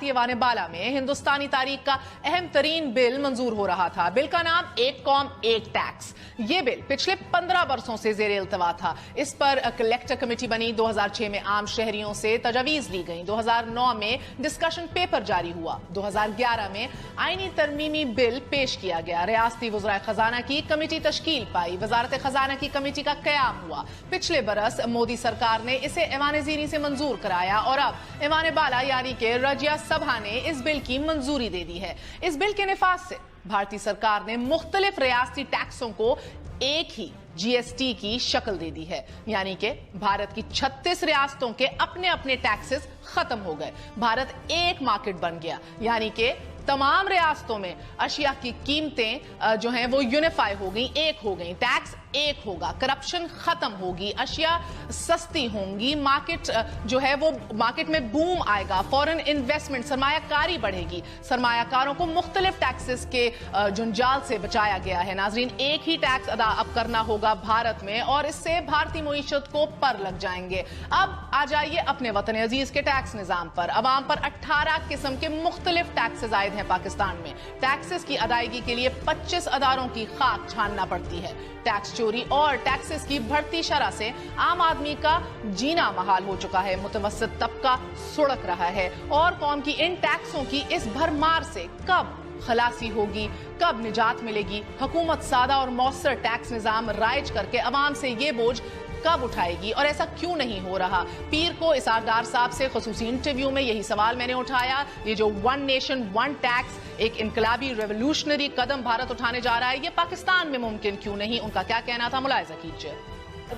ریاستی ایوان بالا میں ہندوستانی تاریخ کا اہم ترین بل منظور ہو رہا تھا۔ بل کا نام ایک قوم ایک ٹیکس۔ یہ بل پچھلے 15 برسوں سے زیر التوا تھا۔ اس پر کلیکٹر کمیٹی بنی، 2006 میں عام شہریوں سے تجاویز لی گئیں، 2009 میں ڈسکشن پیپر جاری ہوا، 2011 میں آئینی ترمیمی بل پیش کیا گیا، ریاستی وزرائے خزانہ کی کمیٹی تشکیل پائی، وزارت خزانہ کی کمیٹی کا قیام ہوا۔ پچھلے برس مودی سرکار نے اسے ایوان زیریں سے منظور کرایا اور اب ایوان بالا یعنی کہ راجیہ سبھا نے اس بل کی منظوری دے دی ہے۔ اس بل کے نفاذ سے بھارتی سرکار نے مختلف ریاستی ٹیکسوں کو ایک ہی جی ایس ٹی کی شکل دے دی ہے، یعنی کہ بھارت کی 36 ریاستوں کے اپنے اپنے ٹیکسز ختم ہو گئے۔ بھارت ایک مارکیٹ بن گیا، یعنی کہ تمام ریاستوں میں اشیاء کی قیمتیں جو ہیں وہ یونیفائی ہو گئیں، ایک ہو گئیں، ٹیکس ایک ہوگا، کرپشن ختم ہوگی، اشیاء سستی ہوں گی، مارکیٹ جو ہے وہ مارکیٹ میں بوم آئے گا، فورن انویسٹمنٹ، سرمایہ کاری بڑھے گی، سرمایہ کاروں کو مختلف ٹیکسز کے جنجال سے بچایا گیا ہے۔ ناظرین، ایک ہی ٹیکس ادا اب کرنا ہوگا بھارت میں اور اس سے بھارتی معیشت کو پر لگ جائیں گے۔ اب آ جائیے اپنے وطن عزیز کے ٹیکس نظام پر۔ عوام پر 18 قسم کے مختلف ٹیکسز عائد ہیں پاکستان میں۔ ٹیکسز کی ادائیگی کے لیے 25 اداروں کی خاک چھاننا پڑتی ہے۔ ٹیکس چوری اور ٹیکسز کی بڑھتی شرح سے عام آدمی کا جینا محال ہو چکا ہے، متوسط طبقہ سڑک رہا ہے، اور قوم کی ان ٹیکسوں کی اس بھرمار سے کب خلاصی ہوگی، کب نجات ملے گی؟ حکومت سادہ اور مؤثر ٹیکس نظام رائج کر کے عوام سے یہ بوجھ کب اٹھائے گی، اور ایسا کیوں نہیں ہو رہا؟ پیر کو اسحاق ڈار صاحب سے خصوصی انٹرویو میں یہی سوال میں نے اٹھایا۔ یہ جو ون نیشن ون ٹیکس ایک انقلابی ریولوشنری قدم بھارت اٹھانے جا رہا ہے، یہ پاکستان میں ممکن کیوں نہیں؟ ان کا کیا کہنا تھا، ملاحظہ کیجیے۔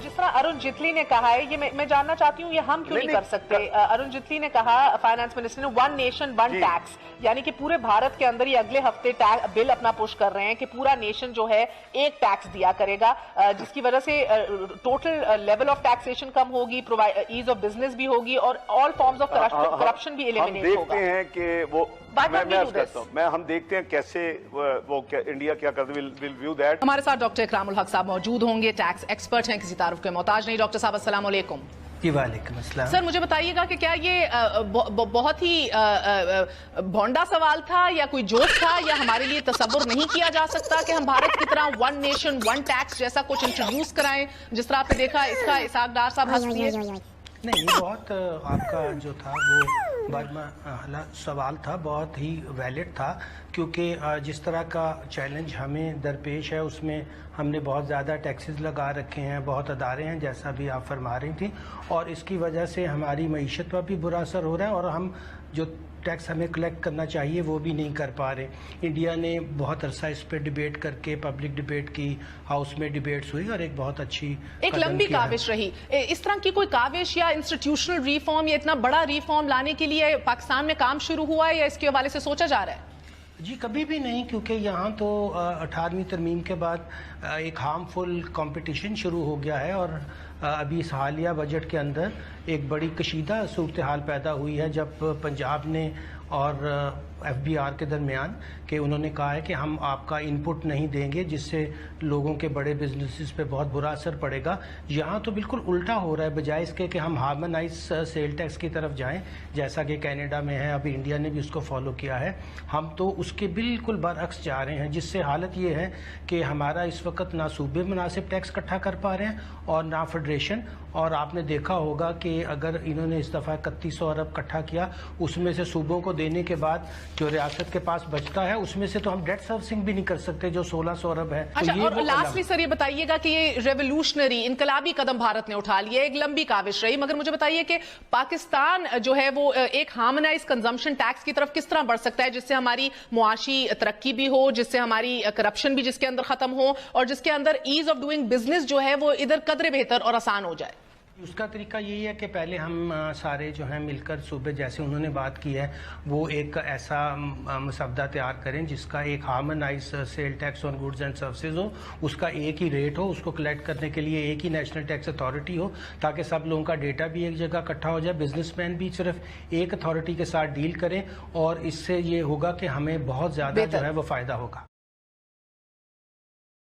جس طرح ارون جیٹلی نے کہا ہے، یہ میں جاننا چاہتی ہوں، یہ ہم کیوں نہیں کر سکتے؟ ارون جیٹلی نے کہا، فائنانس منسٹر نے، ون نیشن ون ٹیکس، یعنی کہ پورے بھارت کے اندر یہ اگلے ہفتے بل اپنا پش کر رہے ہیں کہ پورا نیشن جو ہے ایک ٹیکس دیا کرے گا، جس کی وجہ سے ٹوٹل لیول آف ٹیکسیشن کم ہوگی، ایز آف بزنس بھی ہوگی، اور آل فارمز آف کرپشن بھی ایلیمینیٹ ہوگا۔ ہم دیکھتے ہیں کہ وہ ہم دیکھتے ہیں کیسے وہ انڈیا کیا کرتے ہیں۔ ہمارے ساتھ ڈاکٹر اکرام الحق صاحب موجود ہوں گے، ٹیکس ایکسپرٹ ہیں، کسی تعارف کے محتاج نہیں۔ ڈاکٹر صاحب السلام علیکم۔ جی وعلیکم السلام۔ سر مجھے بتائیے گا کہ کیا یہ بہت ہی بھونڈا سوال تھا یا کوئی جوک تھا، یا ہمارے لیے تصور نہیں کیا جا سکتا کہ ہم بھارت کی طرح ون نیشن ون ٹیکس جیسا کچھ انٹروڈیوس کرائیں؟ جس طرح آپ نے دیکھا اس کا اسحاق ڈار صاحب ہنس دیے۔ نہیں، بہت آپ کا جو تھا وہ سوال تھا، بہت ہی ویلڈ تھا، کیونکہ جس طرح کا چیلنج ہمیں درپیش ہے اس میں ہم نے بہت زیادہ ٹیکسز لگا رکھے ہیں، بہت ادارے ہیں جیسا بھی آپ فرما رہی تھیں، اور اس کی وجہ سے ہماری معیشت پر بھی برا اثر ہو رہا ہے، اور ہم جو ٹیکس ہمیں کلیکٹ کرنا چاہیے وہ بھی نہیں کر پا رہے۔ انڈیا نے بہت عرصہ اس پہ ڈیبیٹ کر کے پبلک ڈیبیٹ کی، ہاؤس میں ڈیبیٹس ہوئی، اور ایک بہت اچھی ایک لمبی کاوش رہی۔ اس طرح کی کوئی کاوش یا انسٹیٹیوشنل ریفارم یا اتنا بڑا ریفارم لانے کے لیے پاکستان میں کام شروع ہوا ہے، یا اس کے حوالے سے سوچا جا رہا ہے؟ جی کبھی بھی نہیں، کیونکہ یہاں تو 18ویں ترمیم کے بعد ایک ہارمفل کمپٹیشن شروع ہو گیا ہے، اور ابھی اس حالیہ بجٹ کے اندر ایک بڑی کشیدہ صورتحال پیدا ہوئی ہے، جب پنجاب نے اور ایف بی آر کے درمیان کہ انہوں نے کہا ہے کہ ہم آپ کا ان پٹ نہیں دیں گے، جس سے لوگوں کے بڑے بزنسز پہ بہت برا اثر پڑے گا۔ یہاں تو بالکل الٹا ہو رہا ہے، بجائے اس کے کہ ہم ہارمونائز سیل ٹیکس کی طرف جائیں جیسا کہ کینیڈا میں ہے، ابھی انڈیا نے بھی اس کو فالو کیا ہے، ہم تو اس کے بالکل برعکس جا رہے ہیں، جس سے حالت یہ ہے کہ ہمارا اس وقت نہ صوبے مناسب ٹیکس اکٹھا کر پا رہے ہیں اور نہ فیڈریشن، اور آپ نے دیکھا ہوگا کہ اگر انہوں نے اس دفعہ 3100 ارب اکٹھا کیا، اس میں سے صوبوں کو دینے کے بعد جو ریاست کے پاس بچتا ہے اس میں سے تو ہم ڈیٹ سروسنگ بھی نہیں کر سکتے جو 1600 ارب ہے۔ اچھا، اور لاسٹلی سر یہ بتائیے گا کہ یہ ریولوشنری انقلابی قدم بھارت نے اٹھا لیا، ایک لمبی کاوش رہی، مگر مجھے بتائیے کہ پاکستان جو ہے وہ ایک ہارمونائز کنزمپشن ٹیکس کی طرف کس طرح بڑھ سکتا ہے، جس سے ہماری معاشی ترقی بھی ہو، جس سے ہماری کرپشن بھی جس کے اندر ختم ہو، اور جس کے اندر ایز آف ڈوئنگ بزنس جو ہے وہ ادھر قدرے بہتر اور آسان ہو جائے؟ اس کا طریقہ یہی ہے کہ پہلے ہم سارے جو ہیں مل کر صوبے، جیسے انہوں نے بات کی ہے، وہ ایک ایسا مسودہ تیار کریں جس کا ایک harmonise sale tax on goods and services ہو، اس کا ایک ہی ریٹ ہو، اس کو کلیکٹ کرنے کے لیے ایک ہی نیشنل ٹیکس اتھارٹی ہو، تاکہ سب لوگوں کا ڈیٹا بھی ایک جگہ اکٹھا ہو جائے، بزنس مین بھی صرف ایک اتھارٹی کے ساتھ ڈیل کریں، اور اس سے یہ ہوگا کہ ہمیں بہت زیادہ جو ہے وہ فائدہ ہوگا۔